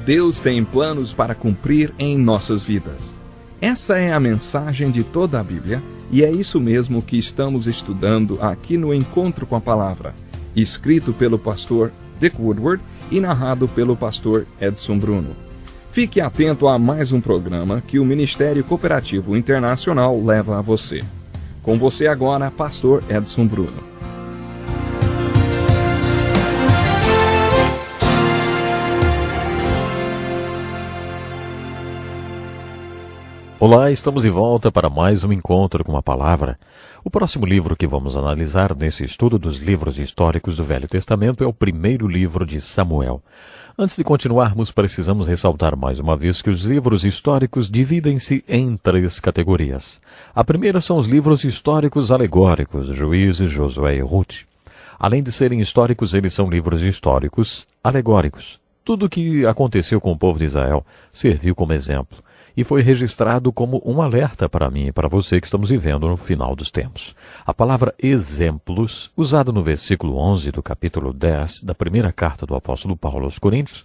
Deus tem planos para cumprir em nossas vidas. Essa é a mensagem de toda a Bíblia e é isso mesmo que estamos estudando aqui no Encontro com a Palavra, escrito pelo pastor Dick Woodward e narrado pelo pastor Edson Bruno. Fique atento a mais um programa que o Ministério Cooperativo Internacional leva a você. Com você agora, pastor Edson Bruno. Olá, estamos de volta para mais um Encontro com a Palavra. O próximo livro que vamos analisar nesse estudo dos livros históricos do Velho Testamento é o primeiro livro de Samuel. Antes de continuarmos, precisamos ressaltar mais uma vez que os livros históricos dividem-se em 3 categorias. A primeira são os livros históricos alegóricos, Juízes, Josué e Ruth. Além de serem históricos, eles são livros históricos alegóricos. Tudo o que aconteceu com o povo de Israel serviu como exemplo e foi registrado como um alerta para mim e para você que estamos vivendo no final dos tempos. A palavra exemplos, usada no versículo 11 do capítulo 10 da primeira carta do apóstolo Paulo aos Coríntios,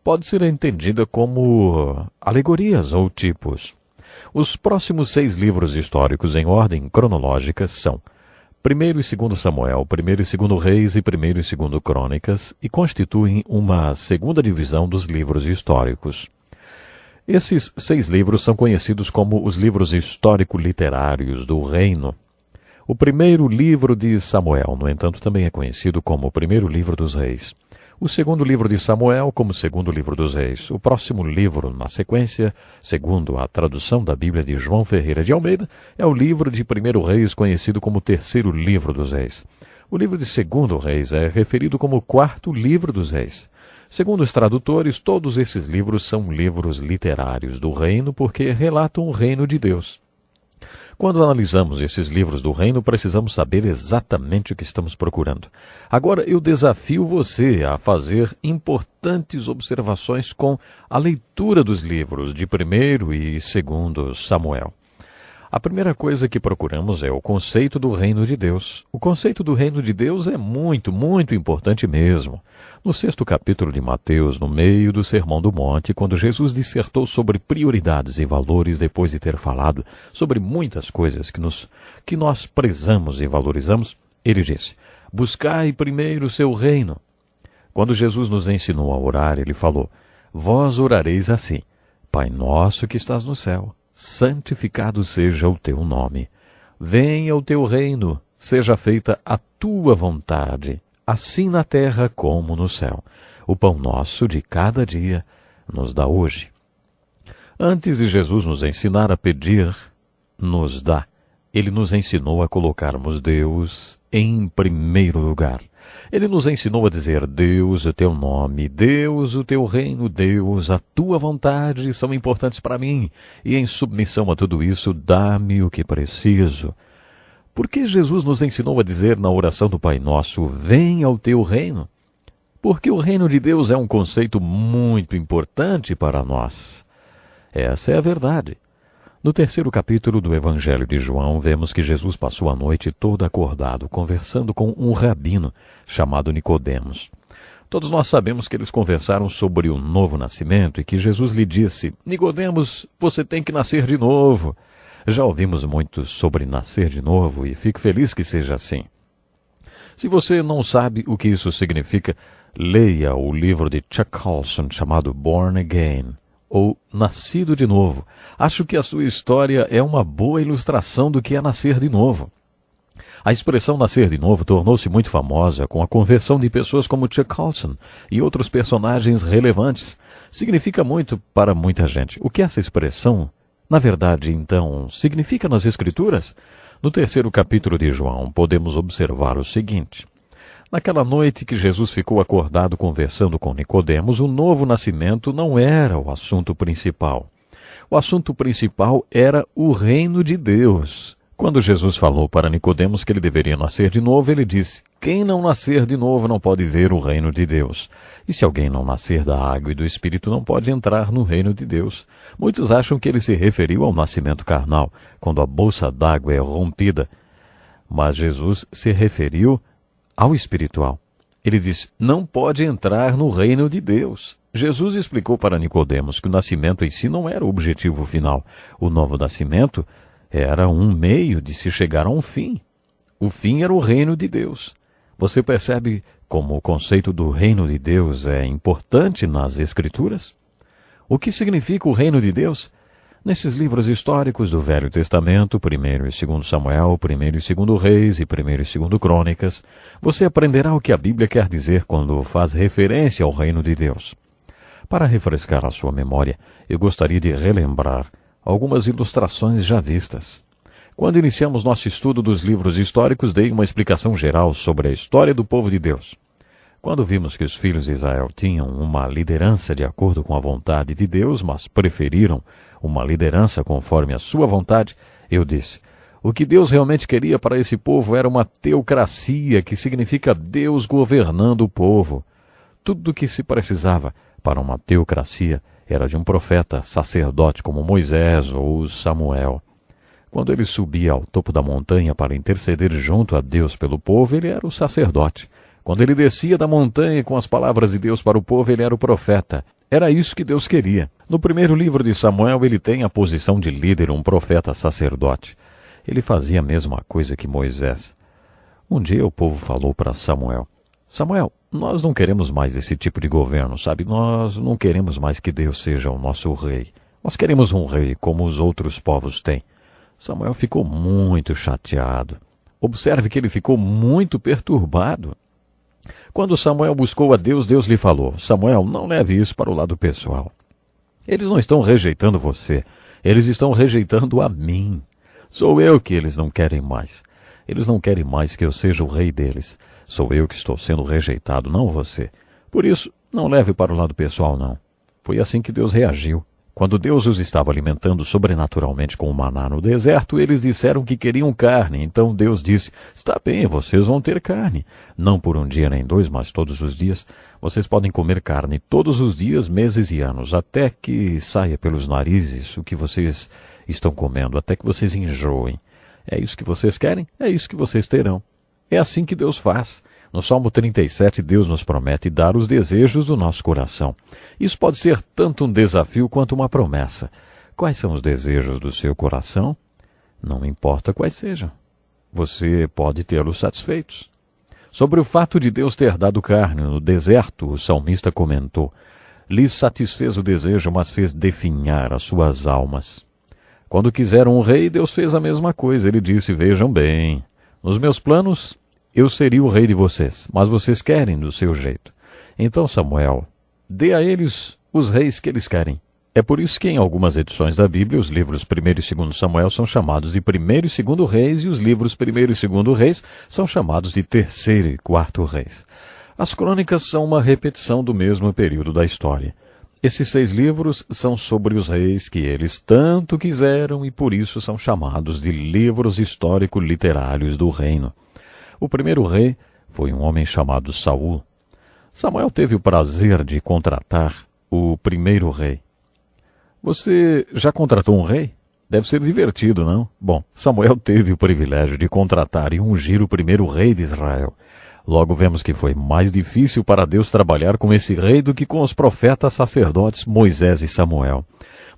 pode ser entendida como alegorias ou tipos. Os próximos 6 livros históricos em ordem cronológica são 1º e 2º Samuel, 1º e 2º Reis e 1º e 2º Crônicas e constituem uma segunda divisão dos livros históricos. Esses 6 livros são conhecidos como os livros histórico-literários do reino. O primeiro livro de Samuel, no entanto, também é conhecido como o primeiro livro dos reis. O segundo livro de Samuel como o segundo livro dos reis. O próximo livro, na sequência, segundo a tradução da Bíblia de João Ferreira de Almeida, é o livro de 1º Reis, conhecido como o terceiro livro dos reis. O livro de 2º Reis é referido como o 4º livro dos reis. Segundo os tradutores, todos esses livros são livros literários do reino porque relatam o reino de Deus. Quando analisamos esses livros do reino, precisamos saber exatamente o que estamos procurando. Agora eu desafio você a fazer importantes observações com a leitura dos livros de 1º e 2º Samuel. A primeira coisa que procuramos é o conceito do reino de Deus. O conceito do reino de Deus é muito, muito importante mesmo. No 6º capítulo de Mateus, no meio do Sermão do Monte, quando Jesus dissertou sobre prioridades e valores depois de ter falado sobre muitas coisas que nós prezamos e valorizamos, ele disse: buscai primeiro o seu reino. Quando Jesus nos ensinou a orar, ele falou: vós orareis assim: Pai nosso que estás no céu, santificado seja o teu nome. Venha o teu reino, seja feita a tua vontade, assim na terra como no céu. O pão nosso de cada dia nos dá hoje. Antes de Jesus nos ensinar a pedir, nos dá. Ele nos ensinou a colocarmos Deus em primeiro lugar. Ele nos ensinou a dizer: Deus, o teu nome, Deus, o teu reino, Deus, a tua vontade são importantes para mim. E em submissão a tudo isso, dá-me o que preciso. Por que Jesus nos ensinou a dizer na oração do Pai Nosso: venha o teu reino? Porque o reino de Deus é um conceito muito importante para nós. Essa é a verdade. No 3º capítulo do Evangelho de João, vemos que Jesus passou a noite toda acordado, conversando com um rabino chamado Nicodemos. Todos nós sabemos que eles conversaram sobre o novo nascimento e que Jesus lhe disse: Nicodemos, você tem que nascer de novo. Já ouvimos muito sobre nascer de novo e fico feliz que seja assim. Se você não sabe o que isso significa, leia o livro de Chuck Colson chamado Born Again, ou Nascido de Novo. Acho que a sua história é uma boa ilustração do que é nascer de novo. A expressão nascer de novo tornou-se muito famosa com a conversão de pessoas como Chuck Colson e outros personagens relevantes. Significa muito para muita gente. O que essa expressão, na verdade, então, significa nas Escrituras? No 3º capítulo de João, podemos observar o seguinte: naquela noite que Jesus ficou acordado conversando com Nicodemos, o novo nascimento não era o assunto principal. O assunto principal era o reino de Deus. Quando Jesus falou para Nicodemos que ele deveria nascer de novo, ele disse: quem não nascer de novo não pode ver o reino de Deus. E se alguém não nascer da água e do Espírito, não pode entrar no reino de Deus. Muitos acham que ele se referiu ao nascimento carnal, quando a bolsa d'água é rompida. Mas Jesus se referiu ao espiritual. Ele diz: não pode entrar no reino de Deus. Jesus explicou para Nicodemos que o nascimento em si não era o objetivo final. O novo nascimento era um meio de se chegar a um fim. O fim era o reino de Deus. Você percebe como o conceito do reino de Deus é importante nas Escrituras? O que significa o reino de Deus? Nesses livros históricos do Velho Testamento, 1º e 2º Samuel, 1º e 2º Reis e 1º e 2º Crônicas, você aprenderá o que a Bíblia quer dizer quando faz referência ao reino de Deus. Para refrescar a sua memória, eu gostaria de relembrar algumas ilustrações já vistas. Quando iniciamos nosso estudo dos livros históricos, dei uma explicação geral sobre a história do povo de Deus. Quando vimos que os filhos de Israel tinham uma liderança de acordo com a vontade de Deus, mas preferiram uma liderança conforme a sua vontade, eu disse: o que Deus realmente queria para esse povo era uma teocracia, que significa Deus governando o povo. Tudo o que se precisava para uma teocracia era de um profeta sacerdote como Moisés ou Samuel. Quando ele subia ao topo da montanha para interceder junto a Deus pelo povo, ele era o sacerdote. Quando ele descia da montanha com as palavras de Deus para o povo, ele era o profeta. Era isso que Deus queria. No primeiro livro de Samuel, ele tem a posição de líder, um profeta sacerdote. Ele fazia a mesma coisa que Moisés. Um dia o povo falou para Samuel: Samuel, nós não queremos mais esse tipo de governo, sabe? Nós não queremos mais que Deus seja o nosso rei. Nós queremos um rei como os outros povos têm. Samuel ficou muito chateado. Observe que ele ficou muito perturbado. Quando Samuel buscou a Deus, Deus lhe falou: Samuel, não leve isso para o lado pessoal. Eles não estão rejeitando você. Eles estão rejeitando a mim. Sou eu que eles não querem mais. Eles não querem mais que eu seja o rei deles. Sou eu que estou sendo rejeitado, não você. Por isso, não leve para o lado pessoal, não. Foi assim que Deus reagiu. Quando Deus os estava alimentando sobrenaturalmente com o maná no deserto, eles disseram que queriam carne. Então Deus disse: está bem, vocês vão ter carne. Não por um dia nem dois, mas todos os dias. Vocês podem comer carne todos os dias, meses e anos, até que saia pelos narizes o que vocês estão comendo, até que vocês enjoem. É isso que vocês querem? É isso que vocês terão. É assim que Deus faz. No Salmo 37, Deus nos promete dar os desejos do nosso coração. Isso pode ser tanto um desafio quanto uma promessa. Quais são os desejos do seu coração? Não importa quais sejam. Você pode tê-los satisfeitos. Sobre o fato de Deus ter dado carne no deserto, o salmista comentou: lhes satisfez o desejo, mas fez definhar as suas almas. Quando quiseram um rei, Deus fez a mesma coisa. Ele disse: vejam bem, nos meus planos, eu seria o rei de vocês, mas vocês querem do seu jeito. Então, Samuel, dê a eles os reis que eles querem. É por isso que em algumas edições da Bíblia, os livros 1º e 2º Samuel são chamados de 1º e 2º Reis, e os livros 1º e 2º Reis são chamados de 3º e 4º Reis. As crônicas são uma repetição do mesmo período da história. Esses 6 livros são sobre os reis que eles tanto quiseram e por isso são chamados de livros histórico-literários do reino. O primeiro rei foi um homem chamado Saul. Samuel teve o prazer de contratar o primeiro rei. Você já contratou um rei? Deve ser divertido, não? Bom, Samuel teve o privilégio de contratar e ungir o primeiro rei de Israel. Logo vemos que foi mais difícil para Deus trabalhar com esse rei do que com os profetas sacerdotes Moisés e Samuel.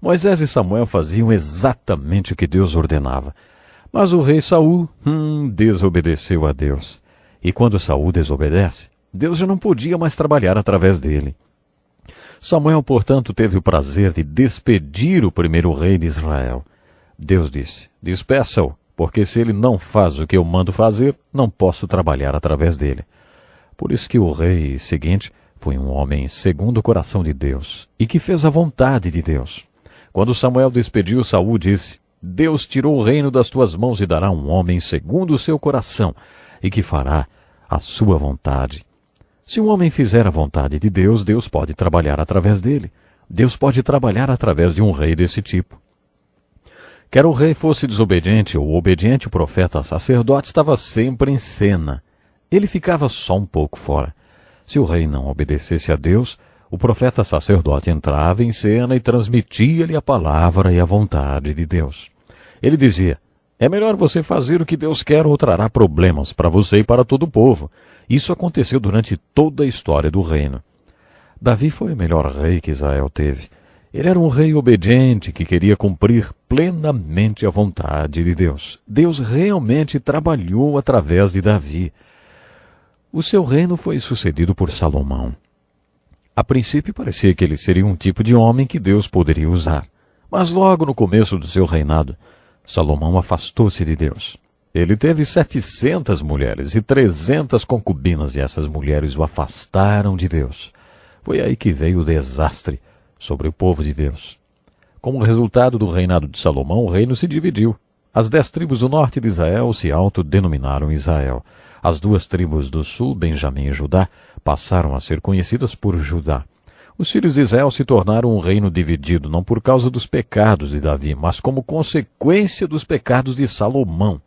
Moisés e Samuel faziam exatamente o que Deus ordenava. Mas o rei Saul desobedeceu a Deus. E quando Saul desobedece, Deus já não podia mais trabalhar através dele. Samuel, portanto, teve o prazer de despedir o primeiro rei de Israel. Deus disse: despeça-o, porque se ele não faz o que eu mando fazer, não posso trabalhar através dele. Por isso que o rei seguinte foi um homem segundo o coração de Deus, e que fez a vontade de Deus. Quando Samuel despediu Saul, disse: Deus tirou o reino das tuas mãos e dará um homem segundo o seu coração, e que fará a sua vontade. Se um homem fizer a vontade de Deus, Deus pode trabalhar através dele. Deus pode trabalhar através de um rei desse tipo. Quer o rei fosse desobediente ou obediente, o profeta sacerdote estava sempre em cena. Ele ficava só um pouco fora. Se o rei não obedecesse a Deus, o profeta sacerdote entrava em cena e transmitia-lhe a palavra e a vontade de Deus. Ele dizia: é melhor você fazer o que Deus quer ou trará problemas para você e para todo o povo. Isso aconteceu durante toda a história do reino. Davi foi o melhor rei que Israel teve. Ele era um rei obediente que queria cumprir plenamente a vontade de Deus. Deus realmente trabalhou através de Davi. O seu reino foi sucedido por Salomão. A princípio parecia que ele seria um tipo de homem que Deus poderia usar. Mas logo no começo do seu reinado, Salomão afastou-se de Deus. Ele teve 700 mulheres e 300 concubinas, e essas mulheres o afastaram de Deus. Foi aí que veio o desastre sobre o povo de Deus. Como resultado do reinado de Salomão, o reino se dividiu. As 10 tribos do norte de Israel se autodenominaram Israel. As 2 tribos do sul, Benjamim e Judá, passaram a ser conhecidas por Judá. Os filhos de Israel se tornaram um reino dividido, não por causa dos pecados de Davi, mas como consequência dos pecados de Salomão.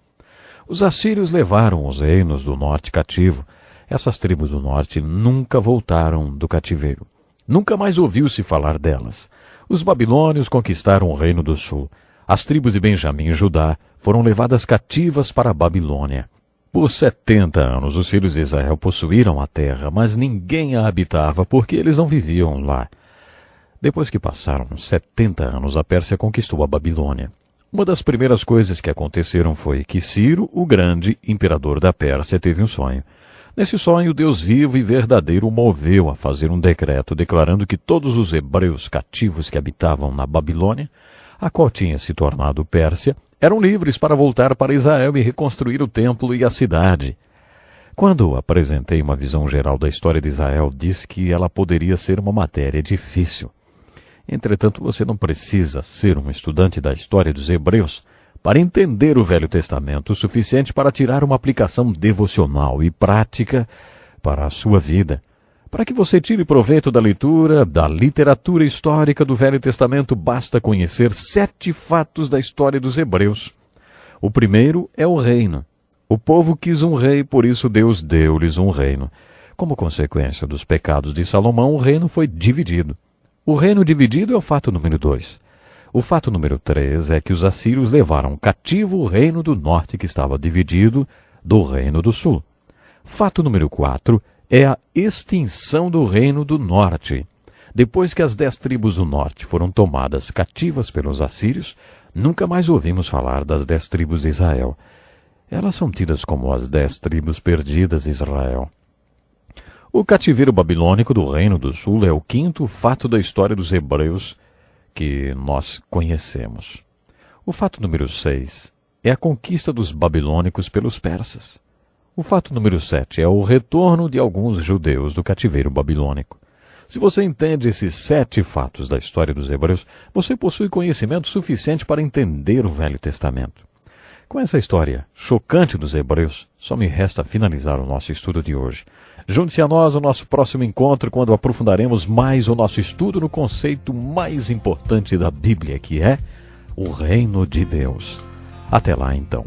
Os assírios levaram os reinos do norte cativo. Essas tribos do norte nunca voltaram do cativeiro. Nunca mais ouviu-se falar delas. Os babilônios conquistaram o reino do sul. As tribos de Benjamim e Judá foram levadas cativas para a Babilônia. Por 70 anos os filhos de Israel possuíram a terra, mas ninguém a habitava porque eles não viviam lá. Depois que passaram 70 anos, a Pérsia conquistou a Babilônia. Uma das primeiras coisas que aconteceram foi que Ciro, o grande imperador da Pérsia, teve um sonho. Nesse sonho, Deus vivo e verdadeiro o moveu a fazer um decreto declarando que todos os hebreus cativos que habitavam na Babilônia, a qual tinha se tornado Pérsia, eram livres para voltar para Israel e reconstruir o templo e a cidade. Quando apresentei uma visão geral da história de Israel, disse que ela poderia ser uma matéria difícil. Entretanto, você não precisa ser um estudante da história dos hebreus para entender o Velho Testamento o suficiente para tirar uma aplicação devocional e prática para a sua vida. Para que você tire proveito da leitura, da literatura histórica do Velho Testamento, basta conhecer 7 fatos da história dos hebreus. O primeiro é o reino. O povo quis um rei, por isso Deus deu-lhes um reino. Como consequência dos pecados de Salomão, o reino foi dividido. O reino dividido é o fato número 2. O fato número 3 é que os assírios levaram cativo o reino do norte, que estava dividido, do reino do sul. Fato número 4 é a extinção do reino do norte. Depois que as 10 tribos do norte foram tomadas cativas pelos assírios, nunca mais ouvimos falar das 10 tribos de Israel. Elas são tidas como as 10 tribos perdidas de Israel. O cativeiro babilônico do reino do sul é o 5º fato da história dos hebreus que nós conhecemos. O fato número 6 é a conquista dos babilônicos pelos persas. O fato número 7 é o retorno de alguns judeus do cativeiro babilônico. Se você entende esses 7 fatos da história dos hebreus, você possui conhecimento suficiente para entender o Velho Testamento. Com essa história chocante dos hebreus, só me resta finalizar o nosso estudo de hoje. Junte-se a nós no nosso próximo encontro, quando aprofundaremos mais o nosso estudo no conceito mais importante da Bíblia, que é o Reino de Deus. Até lá, então.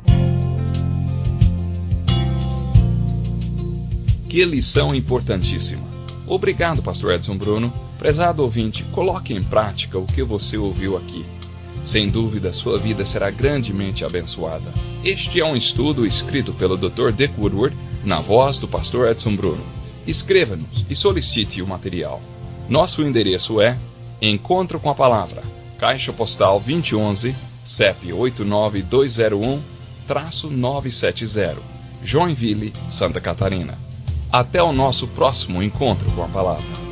Que lição importantíssima. Obrigado, Pastor Edson Bruno. Prezado ouvinte, coloque em prática o que você ouviu aqui. Sem dúvida, sua vida será grandemente abençoada. Este é um estudo escrito pelo Dr. Dick Woodward, na voz do Pastor Edson Bruno. Escreva-nos e solicite o material. Nosso endereço é Encontro com a Palavra, Caixa Postal 2011, CEP 89201-970, Joinville, Santa Catarina. Até o nosso próximo encontro com a Palavra.